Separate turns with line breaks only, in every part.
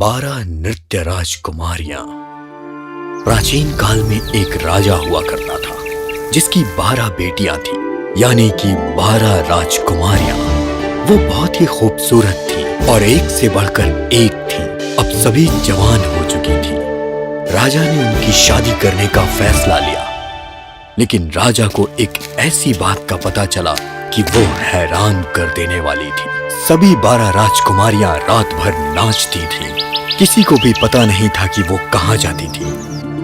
12 नृत्य राजकुमारियां। प्राचीन काल में एक राजा हुआ करता था जिसकी 12 बेटियां थी, यानी कि 12 राजकुमारियां। वो बहुत ही खूबसूरत थी और एक से बढ़कर एक थी। अब सभी जवान हो चुकी थी। राजा ने उनकी शादी करने का फैसला लिया, लेकिन राजा को एक ऐसी बात का पता चला कि वो हैरान कर देने वाली थी। सभी 12 राजकुमारियां रात भर नाचती थीं। किसी को भी पता नहीं था कि वो कहाँ जाती थी।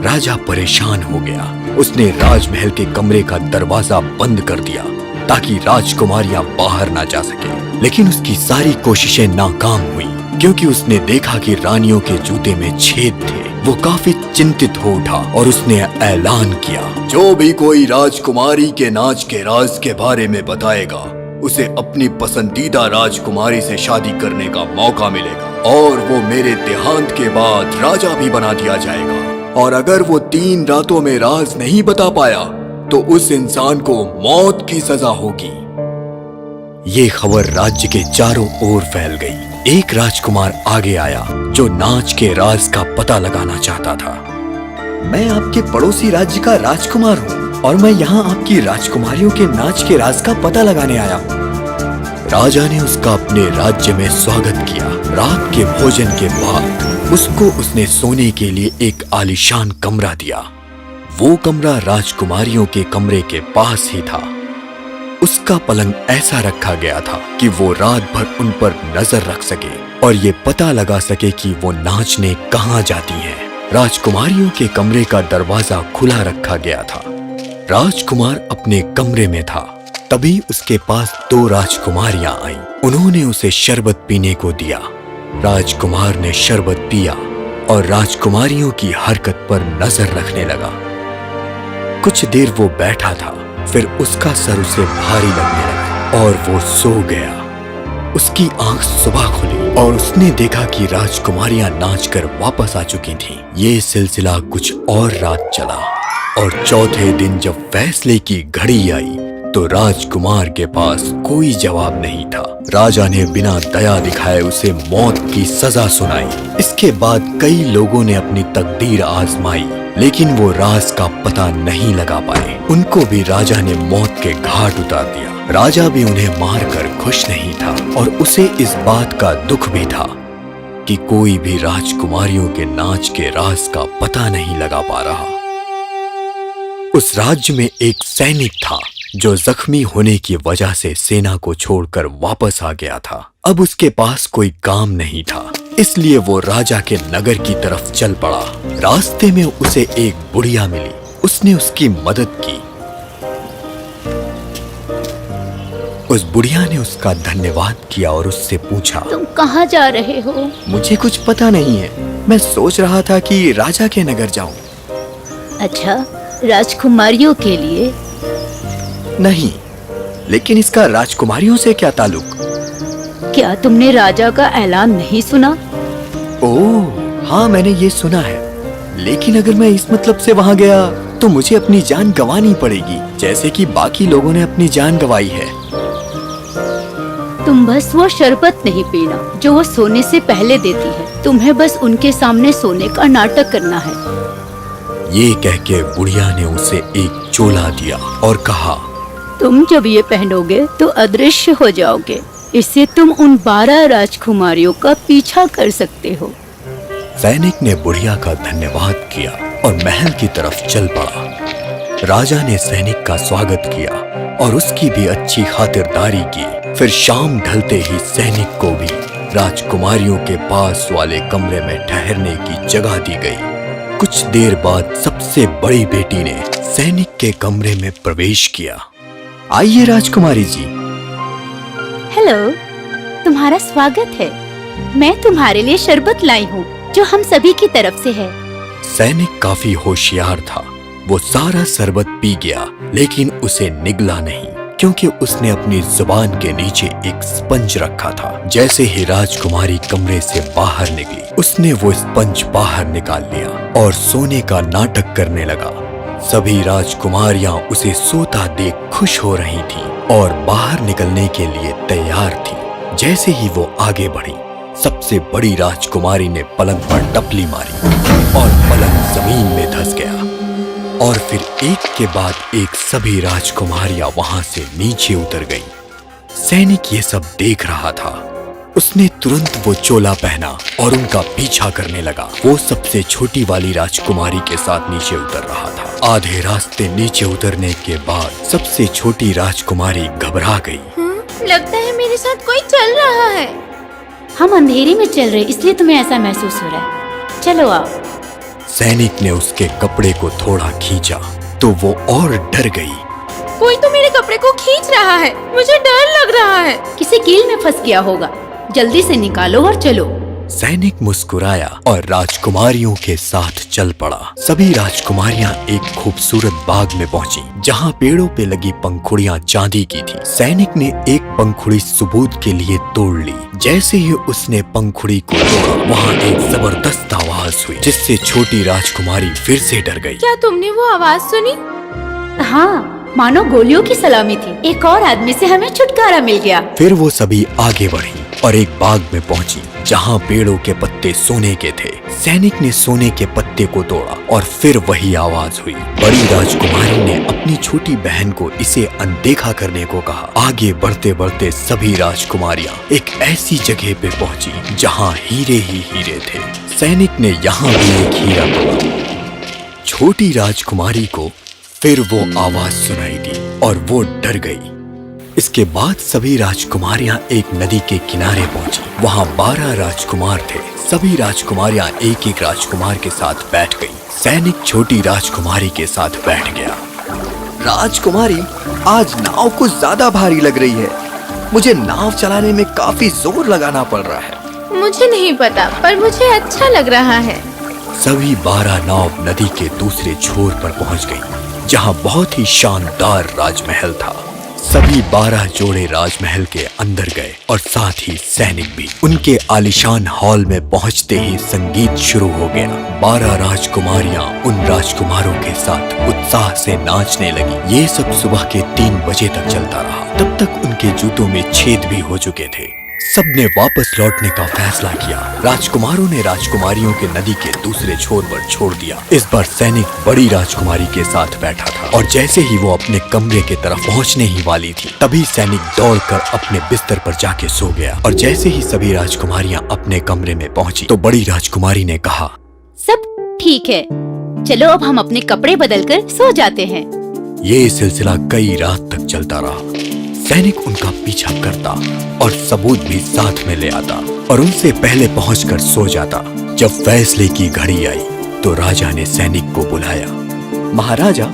राजा परेशान हो गया। उसने राजमहल के कमरे का दरवाजा बंद कर दिया ताकि राजकुमारियां बाहर ना जा सके। लेकिन उसकी सारी कोशिशें नाकाम हुई, क्योंकि उसने देखा कि रानियों के जूते में छेद थे। वो काफी चिंतित हो उठा और उसने ऐलान किया, जो भी कोई राजकुमारी के नाच के राज के बारे में बताएगा, उसे अपनी पसंदीदा राजकुमारी से शादी करने का मौका मिलेगा और वो मेरे देहांत के बाद राजा भी बना दिया जाएगा। और अगर वो 3 रातों में राज नहीं बता पाया तो उस इंसान को मौत की सजा होगी। ये खबर राज्य के चारों ओर फैल गई। एक राजकुमार आगे आया जो नाच के राज का पता लगाना चाहता था। मैं आपके पड़ोसी राज्य का राजकुमार हूँ और मैं यहाँ आपकी राजकुमारियों के नाच के राज का पता लगाने आया हूँ। राजा ने उसका अपने राज्य में स्वागत किया। रात के भोजन के बाद उसने सोने के लिए एक आलीशान कमरा दिया। वो कमरा राजकुमारियों के कमरे के पास ही था। उसका पलंग ऐसा रखा गया था कि वो रात भर उन पर नजर रख सके और ये पता लगा सके कि वो नाचने कहाँ जाती हैं। राजकुमारियों के कमरे का दरवाजा खुला रखा गया था। राजकुमार अपने कमरे में था, तभी उसके पास 2 राजकुमारियां आईं। उन्होंने उसे शरबत पीने को दिया। राजकुमार ने शरबत पिया और राजकुमारियों की हरकत पर नजर रखने लगा। कुछ देर वो बैठा था, फिर उसका सर उसे भारी लगने लगा और वो सो गया। उसकी आंख सुबह खुली और उसने देखा कि राजकुमारियां नाचकर वापस आ चुकी थीं। ये सिलसिला कुछ और रात चला और चौथे दिन जब फैसले की घड़ी आई तो राजकुमार के पास कोई जवाब नहीं था। राजा ने बिना दया दिखाए उसे मौत की सजा सुनाई। इसके बाद कई लोगों ने अपनी तकदीर आजमाई, लेकिन वो राज का पता नहीं लगा पाए। उनको भी राजा ने मौत के घाट उतार दिया। राजा भी उन्हें मारकर खुश नहीं था और उसे इस बात का दुख भी था कि कोई भी राजकुमारियों के नाच के राज का पता नहीं लगा पा रहा। उस राज्य में एक सैनिक था जो जख्मी होने की वजह से सेना को छोड़कर वापस आ गया था। अब उसके पास कोई काम नहीं था, इसलिए वो राजा के नगर की तरफ चल पड़ा। रास्ते में उसे एक बुढ़िया मिली। उसने उसकी मदद की। उस बुढ़िया ने उसका धन्यवाद किया और उससे पूछा,
तुम कहाँ जा रहे हो?
मुझे कुछ पता नहीं है। मैं सोच रहा था कि राजा के नगर जाऊं।
अच्छा, राजकुमारियों के लिए?
नहीं, लेकिन इसका राजकुमारियों से क्या ताल्लुक?
क्या तुमने राजा का ऐलान नहीं सुना?
ओह हाँ, मैंने ये सुना है, लेकिन अगर मैं इस मतलब से वहाँ गया तो मुझे अपनी जान गंवानी पड़ेगी, जैसे कि बाकी लोगों ने अपनी जान गंवाई है।
तुम बस वो शरबत नहीं पीना जो वो सोने से पहले देती है। तुम्हें बस उनके सामने सोने का नाटक करना है।
ये कह के बुढ़िया ने उसे एक चोला दिया और कहा,
तुम जब ये पहनोगे तो अदृश्य हो जाओगे। इससे तुम उन 12 राजकुमारियों का पीछा कर सकते हो।
सैनिक ने बुढ़िया का धन्यवाद किया और महल की तरफ चल पड़ा। राजा ने सैनिक का स्वागत किया और उसकी भी अच्छी खातिरदारी की। फिर शाम ढलते ही सैनिक को भी राजकुमारियों के पास वाले कमरे में ठहरने की जगह दी गई। कुछ देर बाद सबसे बड़ी बेटी ने सैनिक के कमरे में प्रवेश किया। आइए राजकुमारी जी।
हेलो, तुम्हारा स्वागत है। मैं तुम्हारे लिए शरबत लाई हूँ जो हम सभी की तरफ से है।
सैनिक काफी होशियार था। वो सारा शरबत पी गया, लेकिन उसे निगला नहीं, क्योंकि उसने अपनी जुबान के नीचे एक स्पंज रखा था। जैसे ही राजकुमारी कमरे से बाहर निकली, उसने वो स्पंज बाहर निकाल लिया और सोने का नाटक करने लगा। सभी राजकुमारियां उसे सोता देख खुश हो रही थीं और बाहर निकलने के लिए तैयार थीं। जैसे ही वो आगे बढ़ी, सबसे बड़ी राजकुमारी ने पलंग पर टपली मारी और पलंग जमीन में धंस गया। और फिर एक के बाद एक सभी राजकुमारियां वहां से नीचे उतर गईं। सैनिक ये सब देख रहा था। उसने तुरंत वो चोला पहना और उनका पीछा करने लगा। वो सबसे छोटी वाली राजकुमारी के साथ नीचे उतर रहा था। आधे रास्ते नीचे उतरने के बाद सबसे छोटी राजकुमारी घबरा गई।
लगता है मेरे साथ कोई चल रहा है।
हम अंधेरे में चल रहे इसलिए तुम्हें ऐसा महसूस हो रहा है। चलो आओ।
सैनिक ने उसके कपड़े को थोड़ा खींचा तो वो और डर गई।
कोई तो मेरे कपड़े को खींच रहा है, मुझे डर लग रहा है।
किसी कील में फंस गया होगा, जल्दी से निकालो और चलो।
सैनिक मुस्कुराया और राजकुमारियों के साथ चल पड़ा। सभी राजकुमारियां एक खूबसूरत बाग में पहुंची जहां पेड़ों पे लगी पंखुड़ियां चांदी की थी। सैनिक ने एक पंखुड़ी सबूत के लिए तोड़ ली। जैसे ही उसने पंखुड़ी को तोड़ा वहां एक जबरदस्त आवाज हुई जिससे छोटी राजकुमारी फिर से डर गई।
क्या तुमने वो आवाज सुनी?
हाँ, मानो गोलियों की सलामी थी। एक और आदमी से हमें छुटकारा मिल गया।
फिर वो सभी आगे बढ़ी और एक बाग में पहुंची जहां पेड़ों के पत्ते सोने के थे। सैनिक ने सोने के पत्ते को तोड़ा और फिर वही आवाज हुई। बड़ी राजकुमारी ने अपनी छोटी बहन को इसे अनदेखा करने को कहा। आगे बढ़ते बढ़ते सभी राजकुमारियां एक ऐसी जगह पे पहुंची जहां हीरे ही हीरे थे। सैनिक ने यहाँ भी एक हीरा तोड़ा। छोटी राजकुमारी को फिर वो आवाज सुनाई दी और वो डर गई। इसके बाद सभी राजकुमारियां एक नदी के किनारे पहुंची। वहां 12 राजकुमार थे। सभी राजकुमारियां एक एक राजकुमार के साथ बैठ गईं। सैनिक छोटी राजकुमारी के साथ बैठ गया।
राजकुमारी, आज नाव कुछ ज्यादा भारी लग रही है। मुझे नाव चलाने में काफी जोर लगाना पड़ रहा है।
मुझे नहीं पता, पर मुझे अच्छा लग रहा है।
सभी 12 नाव नदी के दूसरे छोर पर पहुंच गईं, जहां बहुत ही शानदार राजमहल था। सभी 12 जोड़े राजमहल के अंदर गए और साथ ही सैनिक भी। उनके आलीशान हॉल में पहुंचते ही संगीत शुरू हो गया। 12 राजकुमारियां उन राजकुमारों के साथ उत्साह से नाचने लगी। ये सब सुबह के 3 बजे तक चलता रहा। तब तक उनके जूतों में छेद भी हो चुके थे। सबने वापस लौटने का फैसला किया। राजकुमारों ने राजकुमारियों के नदी के दूसरे छोर पर छोड़ दिया। इस बार सैनिक बड़ी राजकुमारी के साथ बैठा था और जैसे ही वो अपने कमरे की तरफ पहुंचने ही वाली थी तभी सैनिक दौड़कर अपने बिस्तर पर जाके सो गया। और जैसे ही सभी राजकुमारियां अपने कमरे में पहुंची तो बड़ी राजकुमारी ने कहा,
सब ठीक है, चलो अब हम अपने कपड़े बदलकर सो जाते हैं।
ये सिलसिला कई रात तक चलता रहा। सैनिक उनका पीछा करता और सबूत भी साथ में ले आता और उनसे पहले पहुंचकर सो जाता। जब फैसले की घड़ी आई तो राजा ने सैनिक को बुलाया।
महाराजा,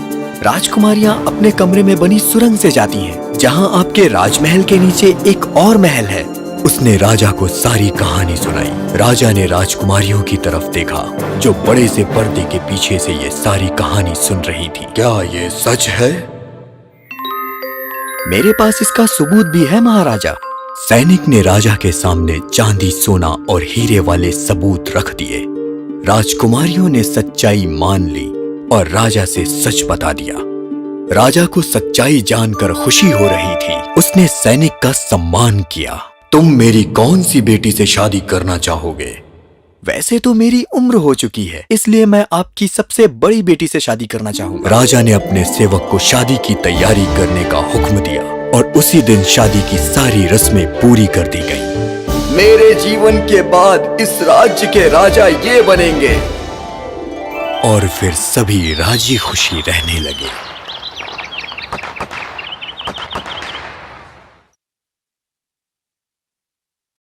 राजकुमारियां अपने कमरे में बनी सुरंग से जाती हैं, जहां आपके राजमहल के नीचे एक और महल है।
उसने राजा को सारी कहानी सुनाई। राजा ने राजकुमारियों की तरफ देखा जो बड़े से पर्दे के पीछे से ये सारी कहानी सुन रही थी। क्या ये सच है?
मेरे पास इसका सबूत भी है महाराजा।
सैनिक ने राजा के सामने चांदी, सोना और हीरे वाले सबूत रख दिए। राजकुमारियों ने सच्चाई मान ली और राजा से सच बता दिया। राजा को सच्चाई जानकर खुशी हो रही थी। उसने सैनिक का सम्मान किया। तुम मेरी कौन सी बेटी से शादी करना चाहोगे?
वैसे तो मेरी उम्र हो चुकी है, इसलिए मैं आपकी सबसे बड़ी बेटी से शादी करना चाहूंगा।
राजा ने अपने सेवक को शादी की तैयारी करने का हुक्म दिया और उसी दिन शादी की सारी रस्में पूरी कर दी गईं।
मेरे जीवन के बाद इस राज्य के राजा ये बनेंगे।
और फिर सभी राजी खुशी रहने लगे।